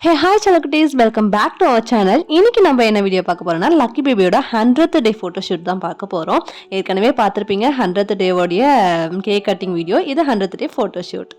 Hey hi Chalakutties, welcome back to our channel. இன்னைக்கு நம்ம என்ன வீடியோ பார்க்க போறோம்னா லக்கி பேபியோட 100th டே போட்டோ ஷூட் தான் பார்க்க போறோம். ஏற்கனவே பார்த்திருப்பீங்க 100th டே உடைய கேக் கட்டிங் வீடியோ. இது 100th டே போட்டோ ஷூட்.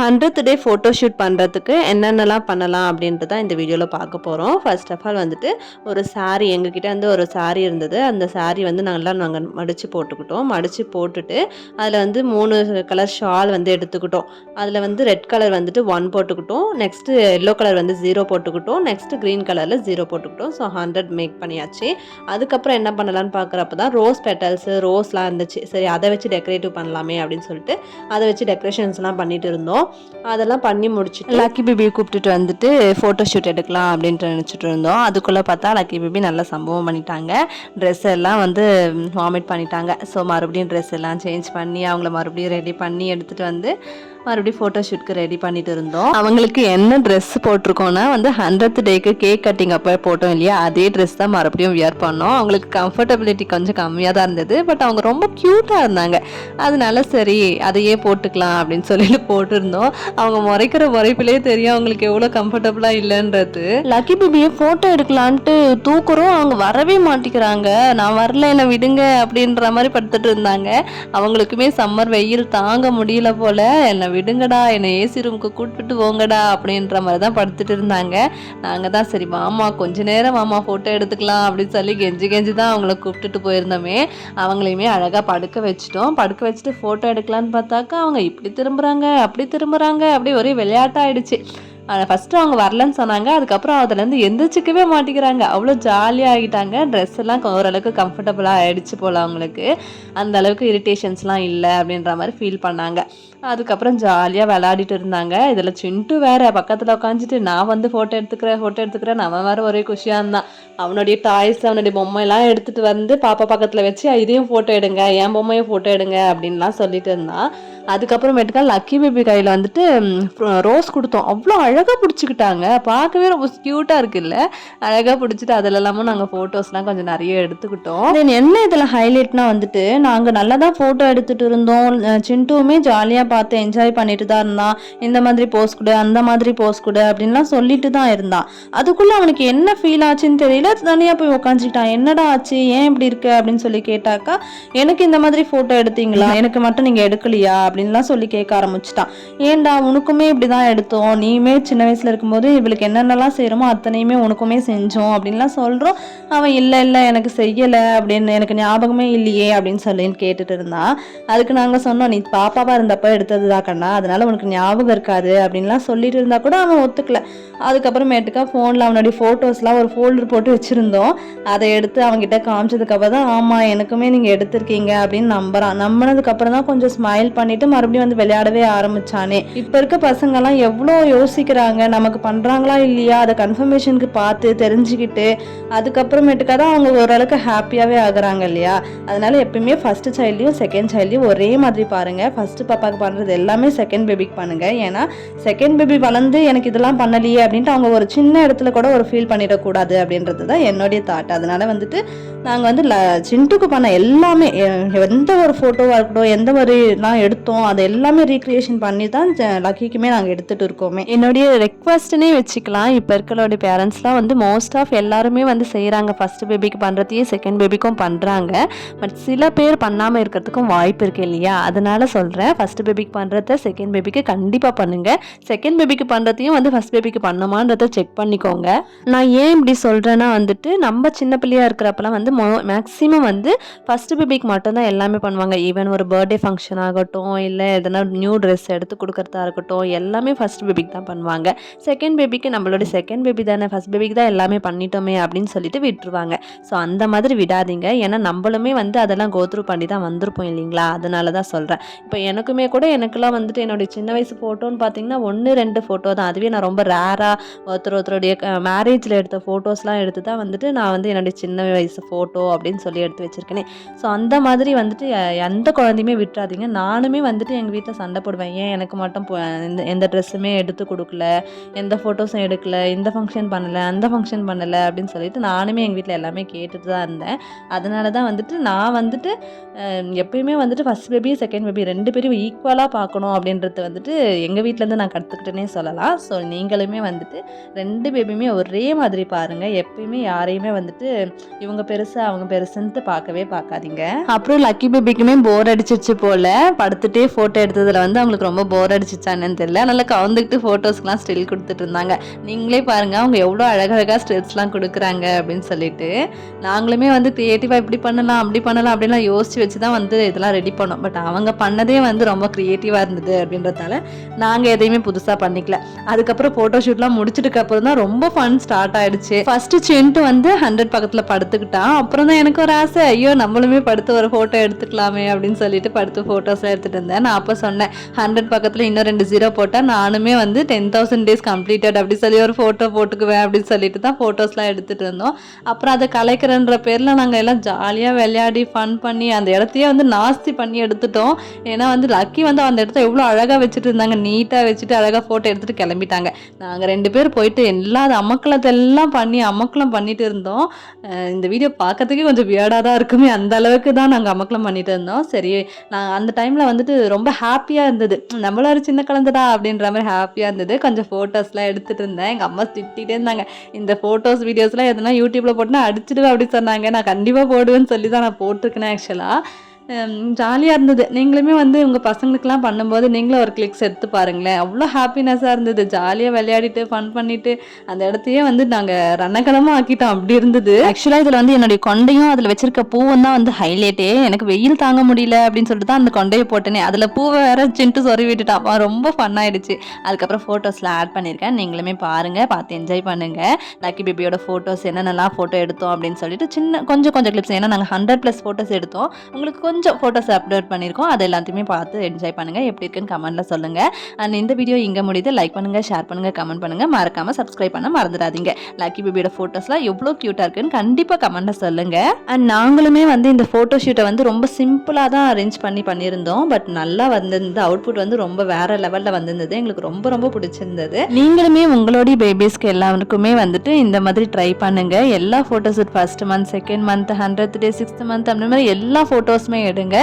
100th டே ஃபோட்டோ ஷூட் பண்ணுறதுக்கு என்னென்னலாம் பண்ணலாம் அப்படின்ட்டு தான் இந்த வீடியோவில் பார்க்க போகிறோம். ஃபர்ஸ்ட் ஆஃப் ஆல் வந்துட்டு ஒரு சாரீ எங்ககிட்ட வந்து ஒரு சாரீ இருந்தது. அந்த சாரீ வந்து நாங்கள் மடித்து போட்டுக்கிட்டோம். மடித்து போட்டுட்டு அதில் வந்து 3 கலர் ஷால் வந்து எடுத்துக்கிட்டோம். அதில் வந்து ரெட் கலர் வந்துட்டு 1 போட்டுக்கிட்டோம். நெக்ஸ்ட்டு எல்லோ கலர் வந்து 0 போட்டுக்கிட்டோம். நெக்ஸ்ட்டு க்ரீன் கலரில் 0 போட்டுக்கிட்டோம். ஸோ 100 மேக் பண்ணியாச்சு. அதுக்கப்புறம் என்ன பண்ணலான்னு பார்க்குறப்ப தான் ரோஸ் பெட்டல்ஸு ரோஸ்லாம் இருந்துச்சு. சரி அதை வச்சு டெக்கரேட்டிவ் பண்ணலாமே அப்படின்னு சொல்லிட்டு அதை வச்சு டெக்கரேஷன்ஸ்லாம் பண்ணிட்டு இருந்தோம். அதெல்லாம் பண்ணி முடிச்சுட்டு லக்கி பேபியை கூப்பிட்டுட்டு வந்துட்டு ஃபோட்டோ ஷூட் எடுக்கலாம் அப்படின்ட்டு நினச்சிட்டு இருந்தோம். அதுக்குள்ளே பார்த்தா லக்கி பேபி நல்லா சம்பவம் பண்ணிட்டாங்க. ட்ரெஸ் எல்லாம் வந்து வாமிட் பண்ணிட்டாங்க. ஸோ மறுபடியும் ட்ரெஸ் எல்லாம் சேஞ்ச் பண்ணி அவங்கள மறுபடியும் ரெடி பண்ணி எடுத்துகிட்டு வந்து மறுபடியும் ஃபோட்டோ ஷூட்க்கு ரெடி பண்ணிட்டு இருந்தோம். அவங்களுக்கு என்ன ட்ரெஸ் போட்டிருக்கோன்னா வந்து 100th டேக்கு கேக் கட்டிங் அப்போ போட்டோம் இல்லையா, அதே ட்ரெஸ் தான் மறுபடியும் வியர் பண்ணோம். அவங்களுக்கு கம்ஃபர்டபிலிட்டி கொஞ்சம் கம்மியாக தான் இருந்தது. பட் அவங்க ரொம்ப க்யூட்டாக இருந்தாங்க. அதனால சரி அதையே போட்டுக்கலாம் அப்படின்னு சொல்லிட்டு போட்டிருந்தோம். அவங்க முறைப்பிலே தெரியும் அவங்களுக்கு எவ்வளோ கம்ஃபர்டபுளாக இல்லைன்றது. லக்கி பேபியை ஃபோட்டோ எடுக்கலான்ட்டு தூக்குறோம். அவங்க வரவே மாட்டேங்கிறாங்க. நான் வரல என்னை விடுங்க அப்படின்ற மாதிரி படுத்துட்டு இருந்தாங்க. அவங்களுக்குமே சம்மர் வெயில் தாங்க முடியல போல. என்னை விடுங்கடா, என்னை ஏசி ரூமுக்கு கூப்பிட்டு போங்கடா அப்படின்ற மாதிரி தான் படுத்துட்டு இருந்தாங்க. நாங்கள் தான் சரி மாமா கொஞ்ச நேரம் மாமா ஃபோட்டோ எடுத்துக்கலாம் அப்படின்னு சொல்லி கெஞ்சி தான் அவங்கள கூப்பிட்டுட்டு போயிருந்தோமே. அவங்களையுமே அழகாக படுக்க வச்சுட்டோம். படுக்க வச்சுட்டு ஃபோட்டோ எடுக்கலான்னு பார்த்தாக்கா அவங்க இப்படி திரும்புகிறாங்க அப்படி திரும்புகிறாங்க, அப்படி ஒரே விளையாட்டாயிடுச்சு. ஃபஸ்ட்டு அவங்க வரலன்னு சொன்னாங்க. அதுக்கப்புறம் அதுலேருந்து எந்திரிச்சிக்கவே மாட்டேங்கிறாங்க. அவ்வளோ ஜாலியாக ஆகிட்டாங்க. ட்ரெஸ் எல்லாம் ஓரளவுக்கு கம்ஃபர்டபுளாக ஆகிடுச்சு போல் அவங்களுக்கு. அந்த அளவுக்கு இரிட்டேஷன்ஸ்லாம் இல்லை அப்படின்ற மாதிரி ஃபீல் பண்ணாங்க. அதுக்கப்புறம் ஜாலியாக விளையாடிட்டு இருந்தாங்க. இதில் சிண்டு வேறு பக்கத்தில் உட்காந்துட்டு நான் வந்து ஃபோட்டோ எடுத்துக்கிறேன் அவன் வேறு ஒரே குஷியாக இருந்தான். அவனுடைய டாய்ஸ் அவனுடைய பொம்மையெல்லாம் எடுத்துகிட்டு வந்து பாப்பா பக்கத்தில் வச்சு இதையும் ஃபோட்டோ எடுங்க, என் பொம்மையும் ஃபோட்டோ எடுங்க அப்படின்லாம் சொல்லிட்டு இருந்தான். அதுக்கப்புறமேட்டுக்கா லக்கி பேபி கையில் வந்துட்டு ரோஸ் கொடுத்தோம். அவ்வளோ அழகாக பிடிச்சிக்கிட்டாங்க. பார்க்கவே ரொம்ப க்யூட்டாக இருக்குல்ல. அழகாக பிடிச்சிட்டு அதிலெல்லாமும் நாங்கள் ஃபோட்டோஸ்லாம் கொஞ்சம் நிறைய எடுத்துக்கிட்டோம். தென் என்ன இதில் ஹைலைட்னா வந்துட்டு நாங்கள் நல்லா தான் ஃபோட்டோ எடுத்துகிட்டு இருந்தோம். சிண்டுவுமே ஜாலியாக பார்த்து என்ஜாய் பண்ணிட்டு தான் இருந்தான். இந்த மாதிரி போஸ் கொடு அந்த மாதிரி போஸ் கொடு அப்படின்லாம் சொல்லிட்டு தான் இருந்தான். அதுக்குள்ளே அவனுக்கு என்ன ஃபீல் ஆச்சுன்னு தெரியல. தனியாக போய் உட்காந்துக்கிட்டான். என்னடா ஆச்சு, ஏன் இப்படி இருக்கு அப்படின்னு சொல்லி கேட்டாக்கா, எனக்கு இந்த மாதிரி ஃபோட்டோ எடுத்தீங்களா, எனக்கு மட்டும் நீங்கள் எடுக்கலையா அப்படின்லாம் சொல்லி கேட்க ஆரம்பிச்சிட்டான். ஏன்டா உனக்குமே இப்படி தான் எடுத்தோம், நீயுமே சின்ன வயசில் இருக்கும்போது இவளுக்கு என்னென்னலாம் செய்கிறோமோ அத்தனையுமே உனக்குமே செஞ்சோம் அப்படின்லாம் சொல்கிறோம். அவன் இல்லை எனக்கு செய்யலை அப்படின்னு, எனக்கு ஞாபகமே இல்லையே அப்படின்னு சொல்லி கேட்டுட்டு இருந்தான். அதுக்கு நாங்கள் சொன்னோம், நீ பாப்பாவாக இருந்தப்போ எடுத்தது தான் கண்ணா, அதனால உனக்கு ஞாபகம் இருக்காது அப்படின்லாம் சொல்லிட்டு இருந்தா கூட அவன் ஒத்துக்கல. அதுக்கப்புறமேட்டுக்கா ஃபோனில் அவனுடைய ஃபோட்டோஸ்லாம் ஒரு ஃபோல்டர் போட்டு வச்சுருந்தோம். அதை எடுத்து அவங்ககிட்ட காமிச்சதுக்கப்புறம் தான் ஆமாம் எனக்குமே நீங்கள் எடுத்திருக்கீங்க அப்படின்னு நம்பினதுக்கப்புறம் தான் கொஞ்சம் ஸ்மைல் பண்ணிட்டு மறுபடியும் வந்து விளையாடவே ஆரம்பிச்சானே. இப்போ இருக்க பசங்கள்லாம் எவ்வளோ யோசிக்கிறாங்க, நமக்கு பண்ணுறாங்களா இல்லையா அதை கன்ஃபர்மேஷனுக்கு பார்த்து தெரிஞ்சுக்கிட்டு அதுக்கப்புறமேட்டுக்கா தான் அவங்க ஓரளவுக்கு ஹாப்பியாகவே ஆகுறாங்க இல்லையா. அதனால எப்பயுமே ஃபஸ்ட்டு சைல்டையும் செகண்ட் சைல்டையும் ஒரே மாதிரி பாருங்கள். ஃபஸ்ட்டு பாப்பாவுக்கு பண்ணுறது எல்லாமே செகண்ட் பேபிக்கு பண்ணுங்கள். ஏன்னா செகண்ட் பேபி வளர்ந்து எனக்கு இதெல்லாம் பண்ணலையே அப்படின்ட்டு அவங்க ஒரு சின்ன இடத்துல கூட ஒரு ஃபீல் பண்ணிடக்கூடாது அப்படின்றது தான் என்னுடைய தாட். அதனால வந்துட்டு நாங்கள் வந்து சிண்டுக்கு பண்ண எல்லாமே எந்த ஒரு ஃபோட்டோவாக இருக்கட்டும் எந்த மாதிரிலாம் எடுத்தோம் அது எல்லாமே ரீக்ரியேஷன் பண்ணி தான் லக்கிக்குமே நாங்கள் எடுத்துகிட்டு இருக்கோமே. என்னுடைய ரெக்வஸ்ட்னே வச்சுக்கலாம். இப்போ இருக்கிறோடைய பேரண்ட்ஸ்லாம் வந்து மோஸ்ட் ஆஃப் எல்லாருமே வந்து செய்கிறாங்க. ஃபர்ஸ்ட் பேபிக்கு பண்ணுறதையே செகண்ட் பேபிக்கும் பண்ணுறாங்க. பட் சில பேர் பண்ணாமல் இருக்கிறதுக்கும் வாய்ப்பு இருக்கு இல்லையா. அதனால சொல்கிறேன், ஃபர்ஸ்ட் பேபிக்கு பண்ணுறத செகண்ட் பேபிக்கு கண்டிப்பாக பண்ணுங்கள். செகண்ட் பேபிக்கு பண்ணுறதையும் வந்து ஃபர்ஸ்ட் பேபிக்கு பண்ணுமான்றதை செக் பண்ணிக்கோங்க. நான் ஏன் இப்படி சொல்கிறேன்னா வந்துட்டு நம்ம சின்ன பிள்ளையாக இருக்கிறப்பெல்லாம் வந்து மேக்ஸிமம் வந்து ஃபர்ஸ்ட் பேபிக்கு மட்டும்தான் எல்லாமே பண்ணுவாங்க. ஈவன் ஒரு பர்த்டே ஃபங்க்ஷன் ஆகட்டும் இல்லை எதனா நியூ ட்ரெஸ் எடுத்து கொடுக்கறதா இருக்கட்டும் எல்லாமே ஃபர்ஸ்ட் பேபிக்கு தான் பண்ணுவாங்க. செகண்ட் பேபிக்கு நம்மளுடைய செகண்ட் பேபி தானே, ஃபர்ஸ்ட் பேபிக்கு தான் எல்லாமே பண்ணிட்டோமே அப்படின்னு சொல்லிட்டு விட்டுருவாங்க. ஸோ அந்த மாதிரி விடாதீங்க. ஏன்னா நம்மளுமே வந்து அதெல்லாம் கோத்ரூ பண்ணி தான் வந்திருப்போம் இல்லைங்களா. அதனால தான் சொல்கிறேன். இப்போ எனக்குமே கூட எனக்கெல்லாம் வந்துட்டு என்னுடைய சின்ன வயசு ஃபோட்டோன்னு பார்த்தீங்கன்னா 1, 2 ஃபோட்டோ தான். அதுவே நான் ரொம்ப ரேராக ஒருத்தருடைய மேரேஜில் எடுத்த ஃபோட்டோஸ்லாம் எடுத்து தான் வந்துட்டு நான் வந்து என்னுடைய சின்ன வயசு ஃபோட்டோ அப்படின்னு சொல்லி எடுத்து வச்சுருக்கேனே. ஸோ அந்த மாதிரி வந்துட்டு எந்த குழந்தையுமே விட்டுறாதீங்க. நானுமே வந்துட்டு எங்கள் வீட்டில் சண்டை போடுவேன். ஏன் எனக்கு மட்டும் எந்த ட்ரெஸ்ஸுமே எடுத்து கொடுக்கல, எந்த ஃபோட்டோஸும் எடுக்கல, இந்த ஃபங்க்ஷன் பண்ணலை, அந்த ஃபங்க்ஷன் பண்ணலை அப்படின்னு சொல்லிட்டு நானுமே எங்கள் வீட்டில் எல்லாமே கேட்டுட்டு தான் இருந்தேன். அதனால தான் வந்துட்டு நான் வந்துட்டு எப்பயுமே வந்துட்டு ஃபஸ்ட் பேபி, செகண்ட் பேபி 2 பேரும் ஈக்குவலாக பார்க்கணும் அப்படின்றது வந்துட்டு எங்கள் வீட்டிலேருந்து நான் கற்றுக்கிட்டேனே சொல்லலாம். ஸோ நீங்களுமே வந்துட்டு 2 பேபியுமே ஒரே மாதிரி பாருங்கள். எப்பயுமே யாரையுமே வந்துட்டு இவங்க பெருசு அவங்க பெருசுன்ட்டு பார்க்கவே பார்க்காதீங்க. அப்புறம் லக்கி பேபிக்குமே போர் அடிச்சிச்சு போல், படுத்துகிட்டே ஃபோட்டோ எடுத்ததில் வந்து அவங்களுக்கு ரொம்ப போர் அடிச்சிச்சான்னு தெரியல. நல்லா கவுந்துக்கிட்டு ஃபோட்டோஸ்க்கெலாம் ஸ்டில் கொடுத்துட்டு இருந்தாங்க. நீங்களே பாருங்கள் அவங்க எவ்வளோ அழகழகாக ஸ்டில்ஸ்லாம் கொடுக்குறாங்க அப்படின்னு சொல்லிட்டு. நாங்களுமே வந்து க்ரியேட்டிவாக இப்படி பண்ணலாம் அப்படி பண்ணலாம் அப்படின்லாம் யோசிச்சு வச்சு தான் வந்து இதெல்லாம் ரெடி பண்ணோம். பட் அவங்க பண்ணதே வந்து ரொம்ப க்ரியேட்டிவாக இருந்தது அப்படின்றதால நாங்கள் எதையுமே புதுசாக பண்ணிக்கல. அதுக்கப்புறம் ஃபோட்டோ ஷூட்லாம் முடிச்சதுக்கு அப்புறம் தான் ரொம்ப ஃபன் ஸ்டார்ட் ஆயிடுச்சு. ஃபர்ஸ்ட்டு சின்ட்டு வந்து 100 பக்கத்தில் படுத்துக்கிட்டான். அப்புறம் தான் எனக்கு ஒரு ஆசை, ஐயோ நம்மளுமே படுத்து ஒரு ஃபோட்டோ எடுத்துக்கலாமே அப்படின்னு சொல்லிட்டு படுத்து ஃபோட்டோஸ்லாம் எடுத்துகிட்டு இருந்தேன். நான் அப்போ சொன்னேன் 100 பக்கத்தில் இன்னும் 2 0 போட்டால் நானுமே வந்து 10,000 days கம்ப்ளீட்டட் அப்படி சொல்லி ஒரு ஃபோட்டோ போட்டுக்குவேன் அப்படின்னு சொல்லிட்டு தான் ஃபோட்டோஸ்லாம் எடுத்துகிட்டு இருந்தோம். அப்புறம் அதை கலைக்கிறன்ற பேரில் நாங்கள் எல்லாம் ஜாலியாக விளையாடி ஃபன் பண்ணி அந்த இடத்தையே வந்து நாஸ்தி பண்ணி எடுத்துட்டோம். ஏன்னா வந்து லக்கி வந்து அந்த இடத்த எவ்வளோ அழகாக வச்சுட்டு இருந்தாங்க, நீட்டாக வச்சுட்டு அழகாக ஃபோட்டோ எடுத்துகிட்டு கிளம்பிட்டாங்க. நாங்கள் 2 பேர் போயிட்டு எல்லா அமக்கலத்தெல்லாம் பண்ணி அமக்கலம் பண்ணிட்டு இருந்தோம். இந்த வீடியோ பார்க்கறதுக்கே கொஞ்சம் வியர்டாக தான் இருக்குமே, அந்த அளவுக்கு தான் நாங்கள் அமக்கலம் பண்ணிட்டு இருந்தோம். சரி, நான் அந்த டைமில் வந்துட்டு ரொம்ப ஹாப்பியாக இருந்தது. நம்மள ஒரு சின்ன குழந்தைடா அப்படின்ற மாதிரி ஹாப்பியாக இருந்தது. கொஞ்சம் ஃபோட்டோஸ்லாம் எடுத்துகிட்டு இருந்தேன். எங்கள் அம்மா திட்டிகிட்டே இருந்தாங்க, இந்த ஃபோட்டோஸ் வீடியோஸ்லாம் எதுனா யூடியூப்பில் போட்டுனா அடிச்சிடுவேன் அப்படி சொன்னாங்க. நான் கண்டிப்பாக போடுவேன்னு சொல்லி தான் நான் போட்டிருக்கேன். ஆக்சுவலாக ஜாலியாக இருந்தது. நீங்களுமே வந்து உங்கள் பசங்களுக்கெலாம் பண்ணும்போது நீங்களும் ஒரு கிளிக்ஸ் எடுத்து பாருங்களேன். அவ்வளோ ஹாப்பினஸ்ஸாக இருந்தது. ஜாலியாக விளையாடிட்டு ஃபன் பண்ணிவிட்டு அந்த இடத்தையே வந்து நாங்கள் ரணக்கலமாக ஆக்கிட்டோம். அப்படி இருந்தது. ஆக்சுவலாக இதில் வந்து என்னுடைய கொண்டையும் அதில் வச்சிருக்க பூவும் தான் வந்து ஹைலைட்டே. எனக்கு வெயில் தாங்க முடியல அப்படின்னு சொல்லிட்டு தான் அந்த கொண்டையை போட்டேனே. அதில் பூவை வேற சின்ட்டு சொறி விட்டுட்டான். அப்போ ரொம்ப ஃபன் ஆகிடுச்சு. அதுக்கப்புறம் ஃபோட்டோஸில் ஆட் பண்ணியிருக்கேன். நீங்களுமே பாருங்கள், பார்த்து என்ஜாய் பண்ணுங்கள். லக்கி பேபியோட ஃபோட்டோஸ் என்னென்னலாம் ஃபோட்டோ எடுத்தோம் அப்படின்னு சொல்லிட்டு கொஞ்சம் கிளிப்ஸ், ஏன்னா நாங்கள் 100+ ஃபோட்டோஸ் எடுத்தோம். உங்களுக்கு கொஞ்சம் ஃபோட்டோஸ் அப்லோட் பண்ணியிருக்கோம். அது எல்லாத்தையுமே பார்த்து என்ஜாய் பண்ணுங்கள். எப்படி இருக்குன்னு கமெண்ட்டில் சொல்லுங்கள். அண்ட் இந்த வீடியோ இங்கே முடியுது. லைக் பண்ணுங்கள், ஷேர் பண்ணுங்கள், கமெண்ட் பண்ணுங்கள். மறக்காமல் சப்ஸ்கிரைப் பண்ண மறந்துடாதீங்க. லக்கி பேபியோட ஃபோட்டோஸ்லாம் எவ்வளோ க்யூட்டாக இருக்குன்னு கண்டிப்பாக கமெண்ட்டில் சொல்லுங்கள். அண்ட் நாங்களுமே வந்து இந்த ஃபோட்டோ ஷூட்டை வந்து ரொம்ப சிம்பிளாக தான் அரேஞ்ச் பண்ணியிருந்தோம். பட் நல்லா வந்திருந்தது. அவுட்புட் வந்து ரொம்ப வேறு லெவலில் வந்திருந்தது. எங்களுக்கு ரொம்ப பிடிச்சிருந்தது. நீங்களுமே உங்களுடைய பேபிஸ்க்கு எல்லாருக்குமே வந்துட்டு இந்த மாதிரி ட்ரை பண்ணுங்கள். எல்லா photos 1st month, 2nd month, 100th day, 6th month அந்த மாதிரி எல்லா ஃபோட்டோஸுமே எடுங்க.